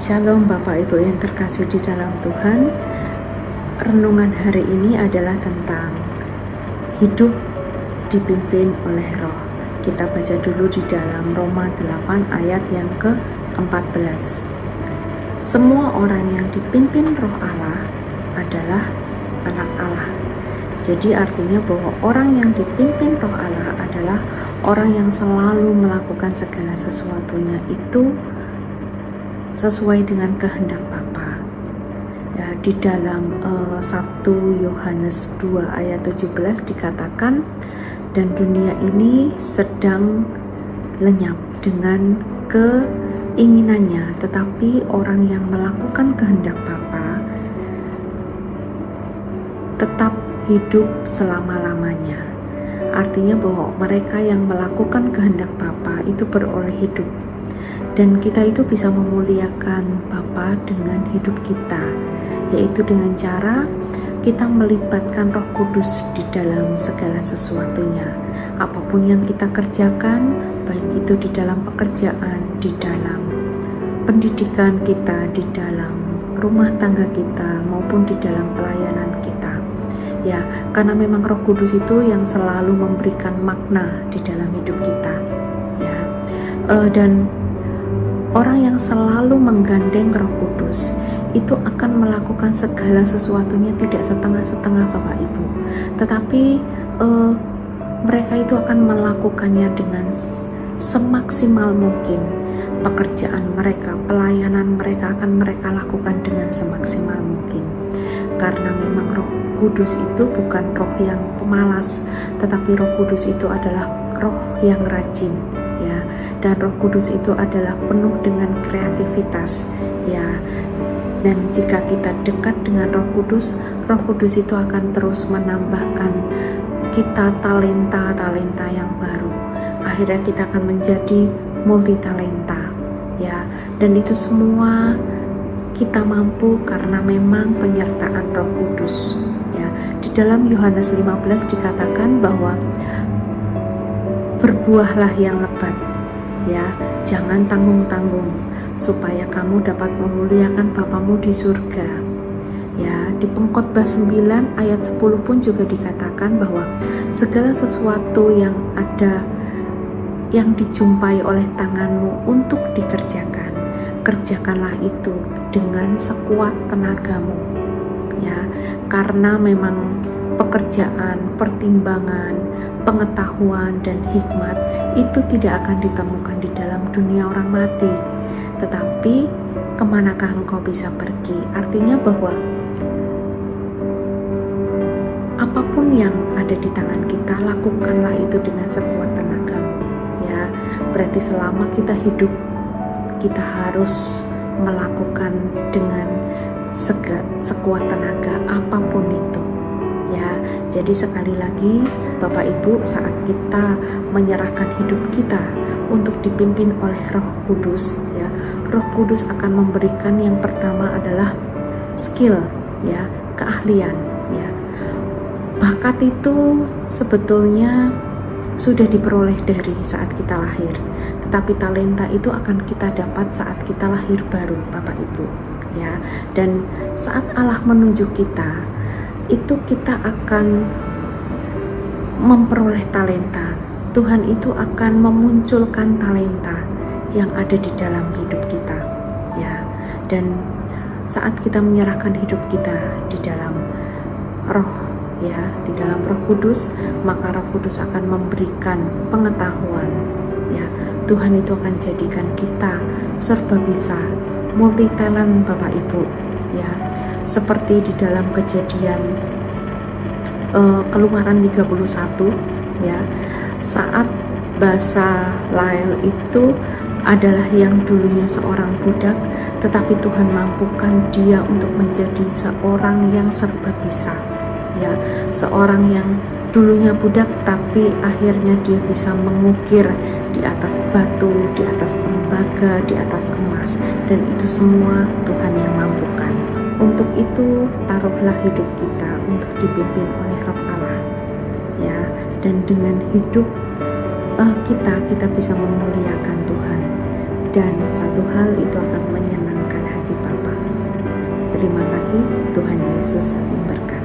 Shalom Bapak Ibu yang terkasih di dalam Tuhan. Renungan hari ini adalah tentang hidup dipimpin oleh Roh. Kita baca dulu di dalam Roma 8 ayat yang ke-14. Semua orang yang dipimpin Roh Allah adalah anak Allah. Jadi artinya bahwa orang yang dipimpin Roh Allah adalah orang yang selalu melakukan segala sesuatunya itu sesuai dengan kehendak Bapa. Ya, di dalam 1 Yohanes 2 ayat 17 dikatakan, dan dunia ini sedang lenyap dengan keinginannya, tetapi orang yang melakukan kehendak Bapa tetap hidup selama-lamanya. Artinya bahwa mereka yang melakukan kehendak Bapa itu beroleh hidup. Dan kita itu bisa memuliakan Bapa dengan hidup kita, yaitu dengan cara kita melibatkan Roh Kudus di dalam segala sesuatunya. Apapun yang kita kerjakan, baik itu di dalam pekerjaan, di dalam pendidikan kita, di dalam rumah tangga kita, maupun di dalam pelayanan kita. Ya, karena memang Roh Kudus itu yang selalu memberikan makna di dalam hidup kita. Ya, dan orang yang selalu menggandeng Roh Kudus itu akan melakukan segala sesuatunya tidak setengah-setengah Bapak Ibu, tetapi mereka itu akan melakukannya dengan semaksimal mungkin. Pekerjaan mereka, pelayanan mereka akan mereka lakukan dengan semaksimal mungkin, karena memang Roh Kudus itu bukan roh yang pemalas, tetapi Roh Kudus itu adalah roh yang rajin. Ya, dan Roh Kudus itu adalah penuh dengan kreativitas, ya. Dan jika kita dekat dengan Roh Kudus itu akan terus menambahkan kita talenta-talenta yang baru. Akhirnya kita akan menjadi multi talenta, ya. Dan itu semua kita mampu karena memang penyertaan Roh Kudus, ya. Di dalam Yohanes 15 dikatakan bahwa berbuahlah yang lebat, ya, jangan tanggung-tanggung, supaya kamu dapat memuliakan Bapamu di surga. Ya, di Pengkhotbah 9 ayat 10 pun juga dikatakan bahwa segala sesuatu yang ada, yang dijumpai oleh tanganmu untuk dikerjakan, kerjakanlah itu dengan sekuat tenagamu. Ya, karena memang pekerjaan, pertimbangan, pengetahuan, dan hikmat itu tidak akan ditemukan di dalam dunia orang mati. Tetapi kemanakah engkau bisa pergi? Artinya bahwa apapun yang ada di tangan kita, lakukanlah itu dengan sekuat tenagamu. Ya, berarti selama kita hidup, kita harus melakukan dengan sekuat tenaga apapun itu. Ya, jadi sekali lagi Bapak Ibu, saat kita menyerahkan hidup kita untuk dipimpin oleh Roh Kudus, ya, Roh Kudus akan memberikan yang pertama adalah skill, ya, keahlian, ya. Bakat itu sebetulnya sudah diperoleh dari saat kita lahir, tetapi talenta itu akan kita dapat saat kita lahir baru, Bapak Ibu, ya. Dan saat Allah menunjuk kita, itu kita akan memperoleh talenta. Tuhan itu akan memunculkan talenta yang ada di dalam hidup kita, ya. Dan saat kita menyerahkan hidup kita di dalam Roh, ya, di dalam Roh Kudus, maka Roh Kudus akan memberikan pengetahuan, ya. Tuhan itu akan jadikan kita serba bisa, multi talent Bapak Ibu, ya. Seperti di dalam Kejadian Keluaran 31, ya, saat Basalael itu adalah yang dulunya seorang budak, tetapi Tuhan mampukan dia untuk menjadi seorang yang serba bisa, ya, seorang yang dulunya budak tapi akhirnya dia bisa mengukir di atas batu, di atas tembaga, di atas emas, dan itu semua Tuhan yang mampukan. Untuk itu taruhlah hidup kita untuk dipimpin oleh Roh Allah, ya. Dan dengan hidup kita bisa memuliakan Tuhan, dan satu hal itu akan menyenangkan hati Bapa. Terima kasih, Tuhan Yesus memberkati.